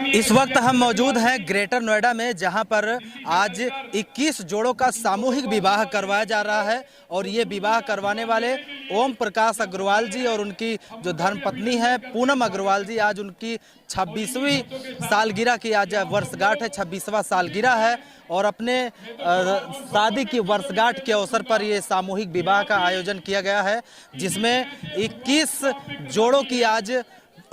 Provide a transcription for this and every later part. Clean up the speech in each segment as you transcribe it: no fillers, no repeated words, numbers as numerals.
इस वक्त हम मौजूद हैं ग्रेटर नोएडा में, जहां पर आज 21 जोड़ों का सामूहिक विवाह करवाया जा रहा है। और ये विवाह करवाने वाले ओम प्रकाश अग्रवाल जी और उनकी जो धर्मपत्नी है पूनम अग्रवाल जी, आज उनकी 26वीं सालगिरह की आज वर्षगांठ है, 26वां सालगिरह है। और अपने शादी की वर्षगांठ के अवसर पर ये सामूहिक विवाह का आयोजन किया गया है, जिसमें 21 जोड़ों की आज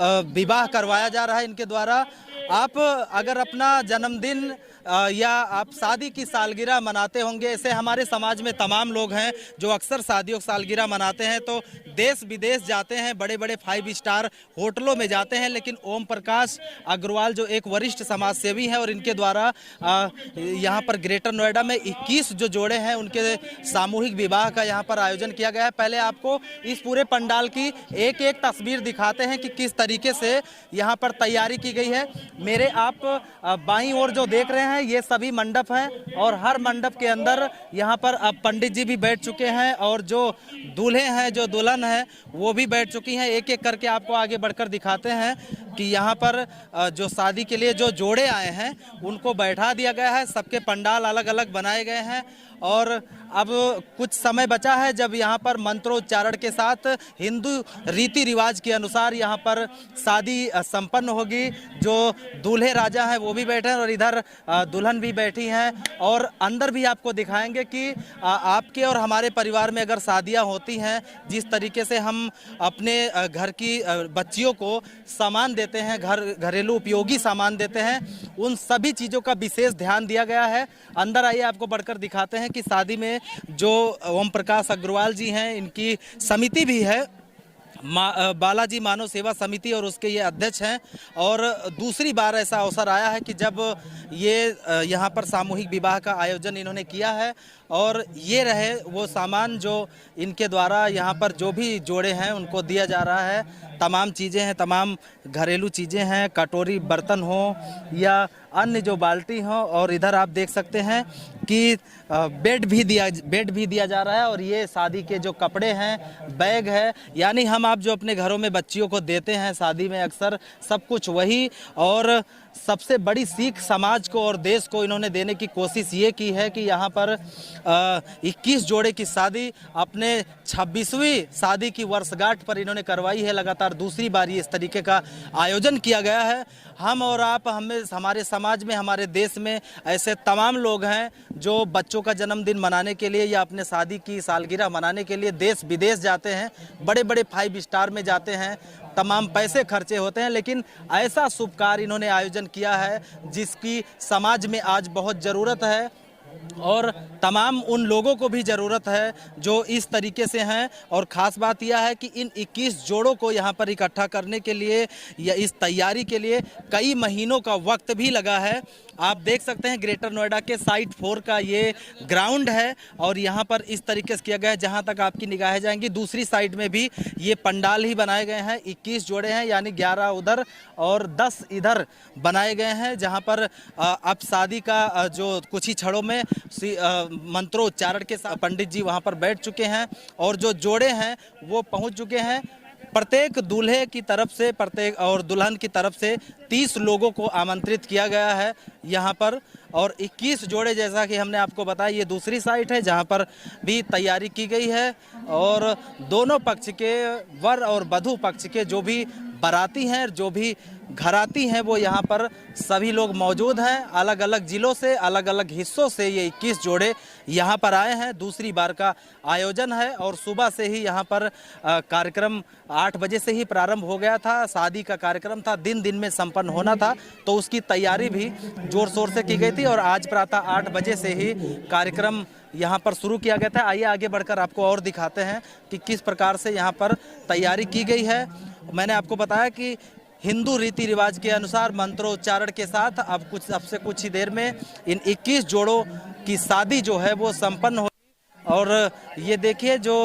विवाह करवाया जा रहा है इनके द्वारा। आप अगर अपना जन्मदिन या आप शादी की सालगिरह मनाते होंगे, ऐसे हमारे समाज में तमाम लोग हैं जो अक्सर शादियों की सालगिरह मनाते हैं, तो देश विदेश जाते हैं, बड़े बड़े 5 स्टार होटलों में जाते हैं। लेकिन ओम प्रकाश अग्रवाल जो एक वरिष्ठ समाज सेवी हैं और इनके द्वारा यहाँ पर ग्रेटर नोएडा में 21 जो जोड़े हैं उनके सामूहिक विवाह का यहाँ पर आयोजन किया गया है। पहले आपको इस पूरे पंडाल की एक एक तस्वीर दिखाते हैं कि किस तरीके से यहाँ पर तैयारी की गई है। मेरे आप बाईं ओर जो देख रहे हैं ये सभी मंडप हैं और हर मंडप के अंदर यहाँ पर अब पंडित जी भी बैठ चुके हैं और जो दूल्हे हैं जो दुल्हन है वो भी बैठ चुकी हैं। एक एक करके आपको आगे बढ़कर दिखाते हैं कि यहाँ पर जो शादी के लिए जो जोड़े आए हैं उनको बैठा दिया गया है। सबके पंडाल अलग अलग बनाए गए हैं और अब कुछ समय बचा है जब यहाँ पर मंत्रोच्चारण के साथ हिंदू रीति रिवाज के अनुसार यहाँ पर शादी संपन्न होगी। जो दूल्हे राजा हैं वो भी बैठे हैं और इधर दुल्हन भी बैठी हैं। और अंदर भी आपको दिखाएंगे कि आपके और हमारे परिवार में अगर शादियाँ होती हैं, जिस तरीके से हम अपने घर की बच्चियों को सामान देते हैं, घरेलू उपयोगी सामान देते हैं, उन सभी चीज़ों का विशेष ध्यान दिया गया है। अंदर आइए आपको बढ़कर दिखाते हैं कि शादी में जो ओम प्रकाश अग्रवाल जी हैं इनकी समिति भी है, बालाजी मानव सेवा समिति, और उसके ये अध्यक्ष हैं। और दूसरी बार ऐसा अवसर आया है कि जब ये यहाँ पर सामूहिक विवाह का आयोजन इन्होंने किया है और ये रहे वो सामान जो इनके द्वारा यहाँ पर जो भी जोड़े हैं उनको दिया जा रहा है। तमाम चीज़ें हैं, तमाम घरेलू चीज़ें हैं, कटोरी बर्तन हो या अन्य जो बाल्टी हो। और इधर आप देख सकते हैं कि बेड भी दिया जा रहा है। और ये शादी के जो कपड़े हैं, बैग है, यानी हम आप जो अपने घरों में बच्चियों को देते हैं शादी में अक्सर, सब कुछ वही। और सबसे बड़ी सीख समाज को और देश को इन्होंने देने की कोशिश ये की है कि यहाँ पर 21 जोड़े की शादी अपने 26वीं शादी की वर्षगांठ पर इन्होंने करवाई है। लगातार दूसरी बार ये इस तरीके का आयोजन किया गया है। हम और आप हमारे समाज में, हमारे देश में ऐसे तमाम लोग हैं जो बच्चों का जन्मदिन मनाने के लिए या अपने शादी की सालगिरह मनाने के लिए देश विदेश जाते हैं, बड़े बड़े 5 स्टार में जाते हैं, तमाम पैसे खर्चे होते हैं। लेकिन ऐसा शुभ कार्य इन्होंने आयोजन किया है जिसकी समाज में आज बहुत ज़रूरत है और तमाम उन लोगों को भी ज़रूरत है जो इस तरीके से हैं। और ख़ास बात यह है कि इन 21 जोड़ों को यहाँ पर इकट्ठा करने के लिए या इस तैयारी के लिए कई महीनों का वक्त भी लगा है। आप देख सकते हैं ग्रेटर नोएडा के साइट 4 का ये ग्राउंड है और यहाँ पर इस तरीके से किया गया है। जहाँ तक आपकी निगाहें जाएंगी दूसरी साइड में भी ये पंडाल ही बनाए गए हैं। 21 जोड़े हैं, यानी 11 उधर और 10 इधर बनाए गए हैं, जहाँ पर अब शादी का जो कुछ ही क्षणों में मंत्रोच्चारण के साथ पंडित जी वहाँ पर बैठ चुके हैं और जो जोड़े हैं वो पहुँच चुके हैं। प्रत्येक दूल्हे की तरफ से प्रत्येक और दुल्हन की तरफ से 30 लोगों को आमंत्रित किया गया है यहाँ पर। और 21 जोड़े, जैसा कि हमने आपको बताया, ये दूसरी साइट है जहाँ पर भी तैयारी की गई है। और दोनों पक्ष के, वर और वधू पक्ष के जो भी बाराती हैं, जो भी घराती हैं, वो यहाँ पर सभी लोग मौजूद हैं। अलग अलग ज़िलों से, अलग अलग हिस्सों से ये 21 जोड़े यहाँ पर आए हैं। दूसरी बार का आयोजन है और सुबह से ही यहाँ पर कार्यक्रम 8 बजे से ही प्रारंभ हो गया था। शादी का कार्यक्रम था, दिन में संपन्न होना था, तो उसकी तैयारी भी जोर शोर से की गई थी। और आज प्रातः 8 बजे से ही कार्यक्रम यहाँ पर शुरू किया गया था। आइए आगे बढ़कर आपको और दिखाते हैं कि किस प्रकार से यहाँ पर तैयारी की गई है। मैंने आपको बताया कि हिंदू रीति रिवाज के अनुसार मंत्रोच्चारण के साथ अब से कुछ ही देर में इन 21 जोड़ों की शादी जो है वो संपन्न हो। और ये देखिए जो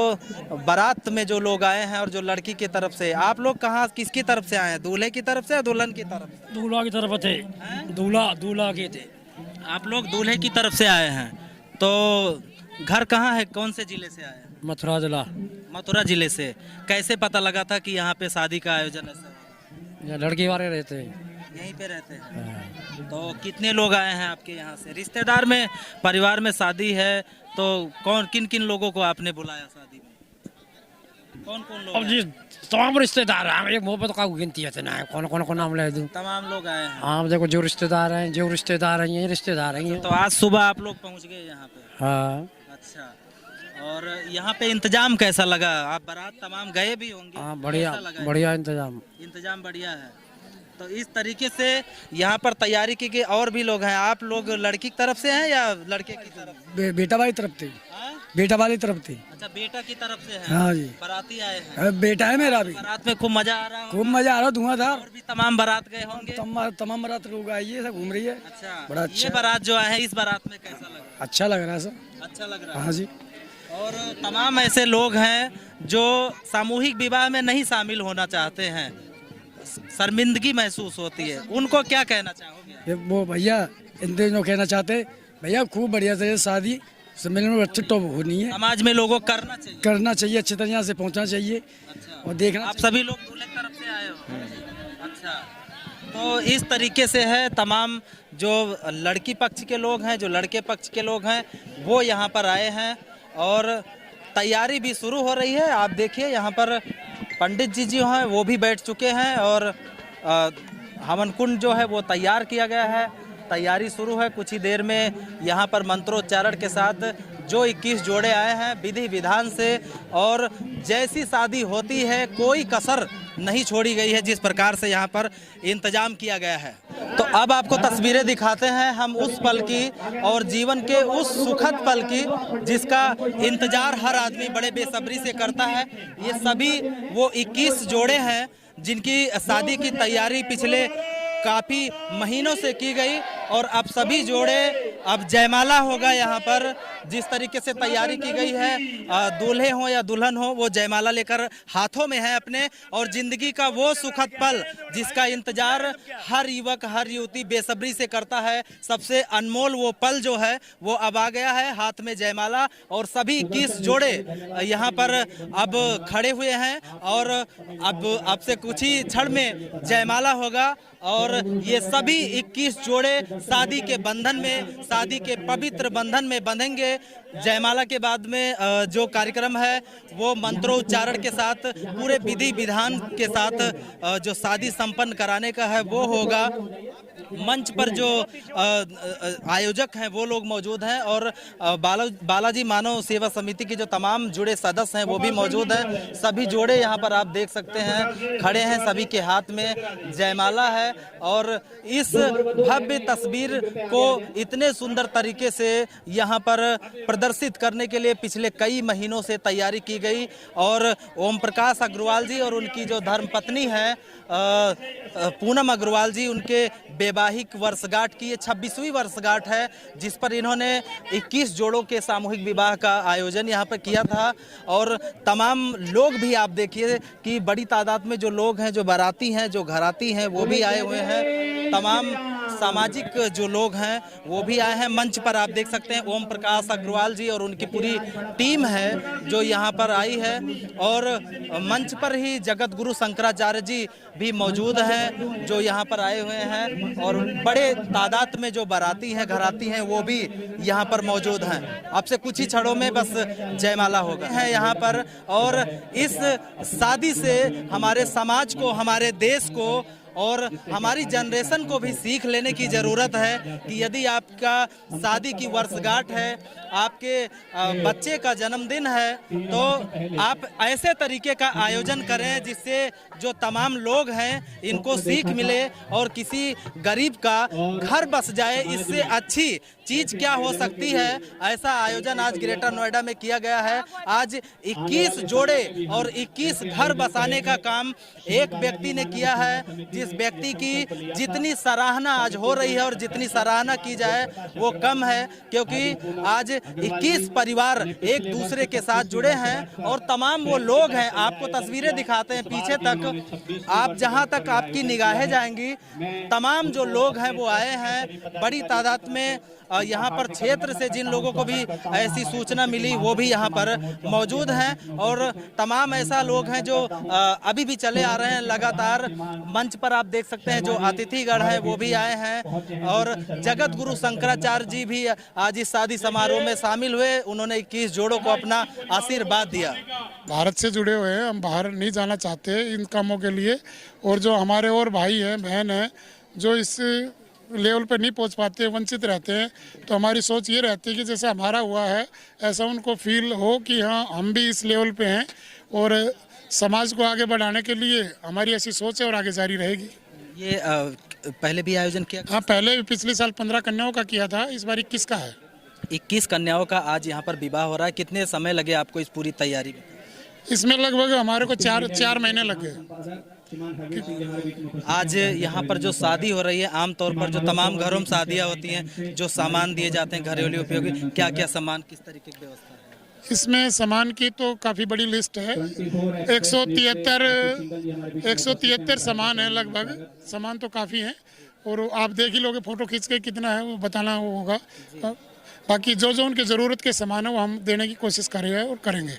बारात में जो लोग आए हैं और जो लड़की की तरफ से, आप लोग कहाँ किसकी तरफ से आए हैं, दूल्हे की तरफ से या दुल्हन की तरफ से? दूल्हा की तरफ थे, दूल्हा के थे। आप लोग दूल्हे की तरफ से आए हैं, तो घर कहाँ है, कौन से जिले से आए हैं? मथुरा जिला। मथुरा जिले से। कैसे पता लगा था कि यहाँ पे शादी का आयोजन ऐसा? लड़की वाले रहते हैं। यहीं पे रहते हैं। तो कितने लोग आए हैं आपके यहाँ से? रिश्तेदार में, परिवार में शादी है तो कौन किन किन लोगों को आपने बुलाया शादी में? कौन कौन लोग अब आए? जी तमाम रिश्तेदार हैं, हम एक मोहब्बत का गिनती है ना, कौन कौन को नाम ले दूं। तमाम लोग आए हैं। हाँ देखो, जो रिश्तेदार हैं, जो रिश्तेदार हैं, ये रिश्तेदार हैं ये। तो आज सुबह आप लोग पहुँच गए यहाँ पे? हाँ अच्छा, और यहाँ पे इंतजाम कैसा लगा? आप बारात तमाम गए भी होंगे। हाँ, बढ़िया कैसा लगा? बढ़िया इंतजाम। इंतजाम बढ़िया है। तो इस तरीके से यहाँ पर तैयारी की गई। और भी लोग हैं। आप लोग लड़की की तरफ से हैं या लड़के की तरफ? बेटा वाली तरफ थी, हाँ? बेटा वाली तरफ थी। अच्छा, बेटा की तरफ से है। हाँ जी, बाराती आए हैं। बेटा है मेरा भी। बारात में खूब मजा आ रहा होगा। खूब मजा आ रहा, धुआंधार। और भी तमाम बारात गए होंगे। तमाम बारात लोग आई है, सब घूम रही है। अच्छा, बड़ा अच्छा ये बारात जो है, इस बारात में कैसा लगा? अच्छा लग रहा है सर। अच्छा लग रहा है। हाँ जी। और तमाम ऐसे लोग हैं जो सामूहिक विवाह में नहीं शामिल होना चाहते हैं, शर्मिंदगी महसूस होती है, उनको क्या कहना चाहोगे? ये वो भैया इनसे जो कहना चाहते, भैया खूब बढ़िया से शादी सम्मेलन में अच्छी टॉप होनी है, समाज में लोगों को करना चाहिए, अच्छी तरह से पहुंचना चाहिए। अच्छा, और देखना आप सभी लोग दूल्हे की तरफ से आए हो? अच्छा, तो इस तरीके से है। तमाम जो लड़की पक्ष के लोग हैं, जो लड़के पक्ष के लोग हैं, वो यहाँ पर आए हैं और तैयारी भी शुरू हो रही है। आप देखिए यहाँ पर पंडित जी जो हैं वो भी बैठ चुके हैं और हवन कुंड जो है वो तैयार किया गया है। तैयारी शुरू है। कुछ ही देर में यहाँ पर मंत्रोच्चारण के साथ जो 21 जोड़े आए हैं विधि विधान से, और जैसी शादी होती है कोई कसर नहीं छोड़ी गई है, जिस प्रकार से यहाँ पर इंतजाम किया गया है। तो अब आपको तस्वीरें दिखाते हैं हम उस पल की और जीवन के उस सुखद पल की जिसका इंतजार हर आदमी बड़े बेसब्री से करता है। ये सभी वो 21 जोड़े हैं जिनकी शादी की तैयारी पिछले काफ़ी महीनों से की गई, और अब सभी जोड़े, अब जयमाला होगा यहाँ पर। जिस तरीके से तैयारी की गई है, दूल्हे हो या दुल्हन हो, वो जयमाला लेकर हाथों में है अपने, और जिंदगी का वो सुखद पल जिसका इंतजार हर युवक हर युवती बेसब्री से करता है, सबसे अनमोल वो पल जो है वो अब आ गया है। हाथ में जयमाला और सभी 21 जोड़े यहाँ पर अब खड़े हुए हैं, और अब से कुछ ही क्षण में जयमाला होगा और ये सभी 21 जोड़े शादी के बंधन में, शादी के पवित्र बंधन में बंधेंगे। जयमाला के बाद में जो कार्यक्रम है वो मंत्रोच्चारण के साथ, पूरे विधि विधान के साथ जो शादी संपन्न कराने का है वो होगा। मंच पर जो आयोजक हैं वो लोग मौजूद हैं, और बालाजी मानव सेवा समिति के जो तमाम जुड़े सदस्य हैं वो भी मौजूद हैं। सभी जोड़े यहाँ पर आप देख सकते हैं खड़े हैं, सभी के हाथ में जयमाला है, और इस भव्य तस्वीर को इतने सुंदर तरीके से यहाँ पर प्रदर्शित करने के लिए पिछले कई महीनों से तैयारी की गई। और ओम प्रकाश अग्रवाल जी और उनकी जो धर्मपत्नी है पूनम अग्रवाल जी, उनके वैवाहिक वर्षगांठ की ये 26वीं वर्षगांठ है, जिस पर इन्होंने 21 जोड़ों के सामूहिक विवाह का आयोजन यहाँ पर किया था। और तमाम लोग भी आप देखिए कि बड़ी तादाद में जो लोग हैं, जो बाराती हैं, जो घराती हैं, वो भी आए हुए हैं। तमाम सामाजिक जो लोग हैं वो भी आए हैं। मंच पर आप देख सकते हैं ओम प्रकाश अग्रवाल जी और उनकी पूरी टीम है जो यहाँ पर आई है, और मंच पर ही जगत गुरु शंकराचार्य जी भी मौजूद हैं जो यहाँ पर आए हुए हैं, और बड़े तादाद में जो बाराती हैं, घराती हैं, वो भी यहाँ पर मौजूद हैं। अब से कुछ ही क्षणों में बस जयमाला होगा है यहाँ पर। और इस शादी से हमारे समाज को, हमारे देश को और हमारी जनरेशन को भी सीख लेने की ज़रूरत है कि यदि आपका शादी की वर्षगांठ है, आपके बच्चे का जन्मदिन है, तो आप ऐसे तरीके का आयोजन करें जिससे जो तमाम लोग हैं इनको सीख मिले और किसी गरीब का घर बस जाए। इससे अच्छी चीज़ क्या हो सकती है। ऐसा आयोजन आज ग्रेटर नोएडा में किया गया है। आज 21 जोड़े और 21 घर बसाने का काम एक व्यक्ति ने किया है, जिस व्यक्ति की जितनी सराहना आज हो रही है और जितनी सराहना की जाए वो कम है, क्योंकि आज 21 परिवार एक दूसरे के साथ जुड़े हैं और तमाम वो लोग हैं, आपको तस्वीरें दिखाते हैं पीछे तक, तक आप जहां तक आपकी निगाहें जाएंगी, तमाम जो लोग हैं वो आए हैं बड़ी तादाद में। यहाँ पर क्षेत्र से जिन लोगों को भी ऐसी सूचना मिली वो भी यहाँ पर मौजूद हैं, और तमाम ऐसा लोग हैं जो अभी भी चले आ रहे हैं लगातार। मंच पर आप देख सकते हैं जो अतिथिगण हैं वो भी आए हैं, और जगत गुरु शंकराचार्य जी भी आज इस शादी समारोह में शामिल हुए। उन्होंने 21 जोड़ों को अपना आशीर्वाद दिया। भारत से जुड़े हुए हैं, हम बाहर नहीं जाना चाहते इन कामों के लिए, और जो हमारे और भाई हैं बहन हैं जो इस लेवल पर नहीं पहुंच पाते, वंचित रहते हैं, तो हमारी सोच ये रहती है कि जैसे हमारा हुआ है ऐसा उनको फील हो कि हाँ हम भी इस लेवल पे हैं, और समाज को आगे बढ़ाने के लिए हमारी ऐसी सोच है और आगे जारी रहेगी। ये पहले भी आयोजन किया? हाँ, पहले पिछले साल 15 कन्याओं का किया था, इस बार 21 का है। 21 कन्याओं का आज यहाँ पर विवाह हो रहा है। कितने समय लगे आपको इस पूरी तैयारी में? इसमें लगभग हमारे को चार महीने लग गए। आज यहाँ पर जो शादी हो रही है, आमतौर पर जो तमाम घरों में शादियाँ होती हैं, जो सामान दिए जाते हैं घरेलू उपयोगी, क्या क्या सामान, किस तरीके की व्यवस्था है? इसमें सामान की तो काफ़ी बड़ी लिस्ट है। 173 सामान है लगभग। सामान तो काफ़ी है, और आप देख ही लोगे फोटो खींच के कितना है वो बताना वो होगा। बाकी जो जो उनकी ज़रूरत के सामान है वो हम देने की कोशिश कर रहे हैं और करेंगे।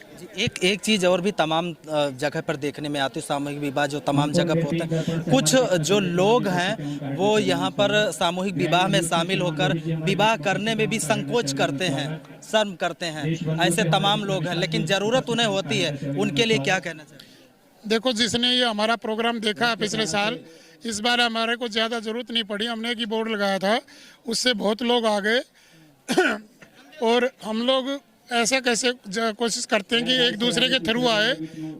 एक चीज़ और भी तमाम जगह पर देखने में आती है, सामूहिक विवाह जो तमाम जगह पर होता है, कुछ जो लोग हैं वो यहाँ पर सामूहिक विवाह में शामिल होकर विवाह करने में भी संकोच करते हैं, शर्म करते हैं। ऐसे तमाम लोग हैं, लेकिन ज़रूरत उन्हें होती है। उनके लिए क्या कहना चाहिए? देखो, जिसने ये हमारा प्रोग्राम देखा पिछले साल, इस बार हमारे को ज़्यादा ज़रूरत नहीं पड़ी। हमने एक ही बोर्ड लगाया था, उससे बहुत लोग आ गए। और हम लोग ऐसा कैसे कोशिश करते हैं कि एक दूसरे के थ्रू आए,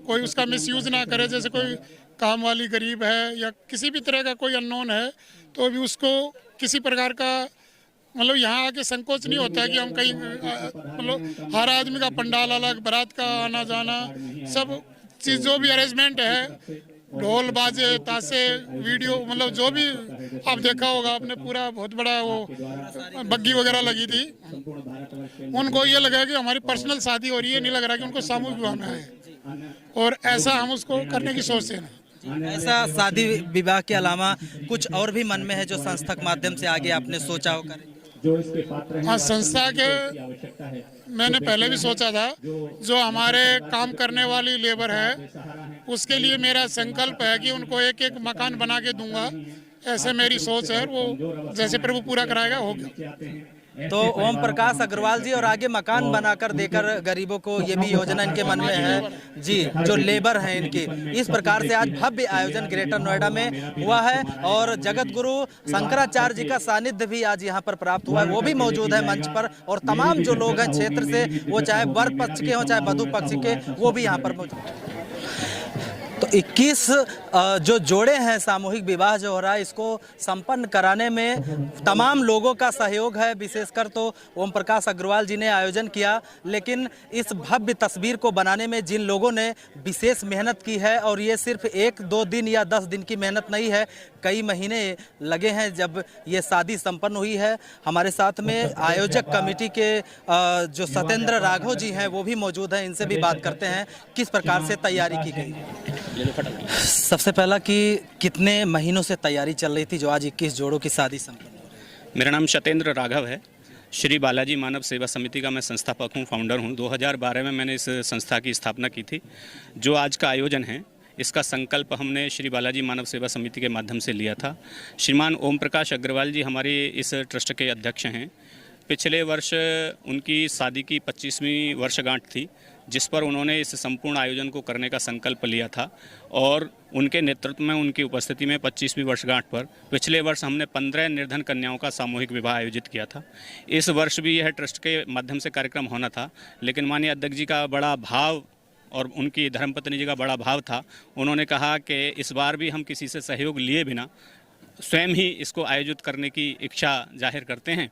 कोई उसका मिसयूज़ ना करे। जैसे कोई काम वाली गरीब है या किसी भी तरह का कोई अननोन है, तो भी उसको किसी प्रकार का मतलब यहाँ आके संकोच नहीं होता है कि हम कहीं मतलब हर आदमी का पंडाल अलग, बारात का आना जाना, सब चीज़ जो भी अरेंजमेंट है, ढोल बाजे ताशे वीडियो, मतलब जो भी आप देखा होगा आपने, पूरा बहुत बड़ा वो बग्गी वगैरह लगी थी। उनको ये लगा कि हमारी पर्सनल शादी हो रही है, नहीं लग रहा कि उनको सामूहिक विवाह में है, और ऐसा हम उसको करने की सोचते हैं। ऐसा शादी विवाह के अलावा कुछ और भी मन में है जो संस्था के माध्यम से आगे आपने सोचा हो करें? हाँ, संस्था के मैंने पहले भी सोचा था, जो हमारे काम करने वाली लेबर है उसके लिए मेरा संकल्प है कि उनको एक एक मकान बना के दूंगा। ऐसे मेरी सोच है, वो जैसे प्रभु पूरा कराएगा होगा। तो ओम प्रकाश अग्रवाल जी और आगे मकान बनाकर देकर गरीबों को, ये भी योजना इनके मन में है जी। जो लेबर हैं इनकी, इस प्रकार से आज भव्य आयोजन ग्रेटर नोएडा में हुआ है, और जगत गुरु शंकराचार्य जी का सानिध्य भी आज यहाँ पर प्राप्त हुआ है। वो भी मौजूद है मंच पर, और तमाम जो लोग हैं क्षेत्र से, वो चाहे वर पक्ष के हों चाहे वधु पक्ष के, वो भी यहाँ पर मौजूद हैं। तो 21 जो जोड़े हैं, सामूहिक विवाह जो हो रहा है, इसको संपन्न कराने में तमाम लोगों का सहयोग है। विशेषकर तो ओम प्रकाश अग्रवाल जी ने आयोजन किया, लेकिन इस भव्य तस्वीर को बनाने में जिन लोगों ने विशेष मेहनत की है, और ये सिर्फ 1-2 दिन या 10 दिन की मेहनत नहीं है, कई महीने लगे हैं जब ये शादी संपन्न हुई है। हमारे साथ में आयोजक कमेटी के जो सत्येंद्र राघव जी हैं वो भी मौजूद हैं, इनसे भी बात करते हैं किस प्रकार से तैयारी की गई। सबसे पहला कि कितने महीनों से तैयारी चल रही थी जो आज 21 जोड़ों की शादी संपन्न हुई? मेरा नाम सत्येंद्र राघव है। श्री बालाजी मानव सेवा समिति का मैं संस्थापक हूँ, फाउंडर हूँ। 2012 में मैंने इस संस्था की स्थापना की थी। जो आज का आयोजन है, इसका संकल्प हमने श्री बालाजी मानव सेवा समिति के माध्यम से लिया था। श्रीमान ओम प्रकाश अग्रवाल जी हमारे इस ट्रस्ट के अध्यक्ष हैं। पिछले वर्ष उनकी शादी की 25वीं वर्षगांठ थी, जिस पर उन्होंने इस संपूर्ण आयोजन को करने का संकल्प लिया था, और उनके नेतृत्व में, उनकी उपस्थिति में 25वीं वर्षगांठ पर पिछले वर्ष हमने 15 निर्धन कन्याओं का सामूहिक विवाह आयोजित किया था। इस वर्ष भी यह ट्रस्ट के माध्यम से कार्यक्रम होना था, लेकिन माननीय अध्यक्ष जी का बड़ा भाव और उनकी धर्मपत्नी जी का बड़ा भाव था। उन्होंने कहा कि इस बार भी हम किसी से सहयोग लिए बिना स्वयं ही इसको आयोजित करने की इच्छा जाहिर करते हैं।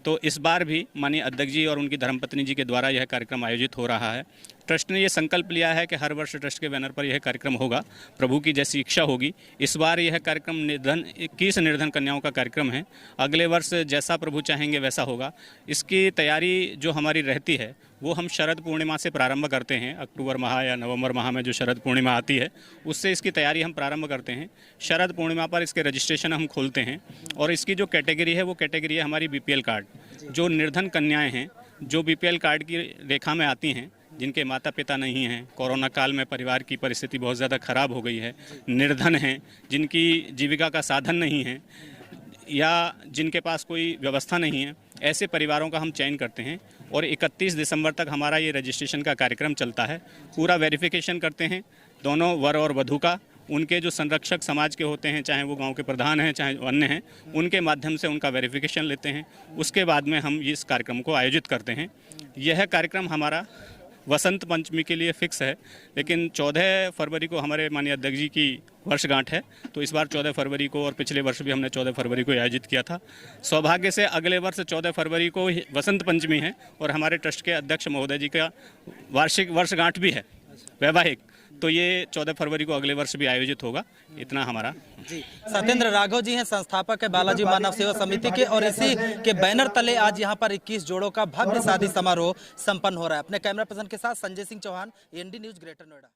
तो इस बार भी माननीय अध्यक्ष जी और उनकी धर्मपत्नी जी के द्वारा यह कार्यक्रम आयोजित हो रहा है। ट्रस्ट ने ये संकल्प लिया है कि हर वर्ष ट्रस्ट के बैनर पर यह कार्यक्रम होगा। प्रभु की जैसी इच्छा होगी। इस बार यह कार्यक्रम 21 निर्धन कन्याओं का कार्यक्रम है। अगले वर्ष जैसा प्रभु चाहेंगे वैसा होगा। इसकी तैयारी जो हमारी रहती है वो हम शरद पूर्णिमा से प्रारंभ करते हैं। अक्टूबर माह या नवंबर माह में जो शरद पूर्णिमा आती है उससे इसकी तैयारी हम प्रारंभ करते हैं। शरद पूर्णिमा पर इसके रजिस्ट्रेशन हम खोलते हैं और इसकी जो कैटेगरी है वो कैटेगरी है हमारी BPL कार्ड। जो निर्धन कन्याएं हैं, जो BPL कार्ड की रेखा में आती हैं, जिनके माता पिता नहीं हैं, कोरोना काल में परिवार की परिस्थिति बहुत ज़्यादा ख़राब हो गई है, निर्धन हैं, जिनकी जीविका का साधन नहीं है या जिनके पास कोई व्यवस्था नहीं है, ऐसे परिवारों का हम चयन करते हैं और 31 दिसंबर तक हमारा ये रजिस्ट्रेशन का कार्यक्रम चलता है। पूरा वेरिफिकेशन करते हैं दोनों वर और वधू का। उनके जो संरक्षक समाज के होते हैं, चाहे वो गांव के प्रधान हैं चाहे अन्य हैं, उनके माध्यम से उनका वेरिफिकेशन लेते हैं। उसके बाद में हम इस कार्यक्रम को आयोजित करते हैं। यह कार्यक्रम हमारा वसंत पंचमी के लिए फिक्स है, लेकिन 14 फरवरी को हमारे माननीय अध्यक्ष जी की वर्षगांठ है, तो इस बार 14 फरवरी को, और पिछले वर्ष भी हमने 14 फरवरी को आयोजित किया था। सौभाग्य से अगले वर्ष 14 फरवरी को वसंत पंचमी है और हमारे ट्रस्ट के अध्यक्ष महोदय जी का वार्षिक वर्षगांठ भी है वैवाहिक, तो ये 14 फरवरी को अगले वर्ष भी आयोजित होगा। इतना हमारा जी। सत्येंद्र राघव जी हैं, संस्थापक है बालाजी मानव सेवा समिति के, और इसी के बैनर तले आज यहाँ पर 21 जोड़ों का भव्य शादी समारोह संपन्न हो रहा है। अपने कैमरा पर्सन के साथ Sanjay Singh Chauhan, ND news, greater Noida.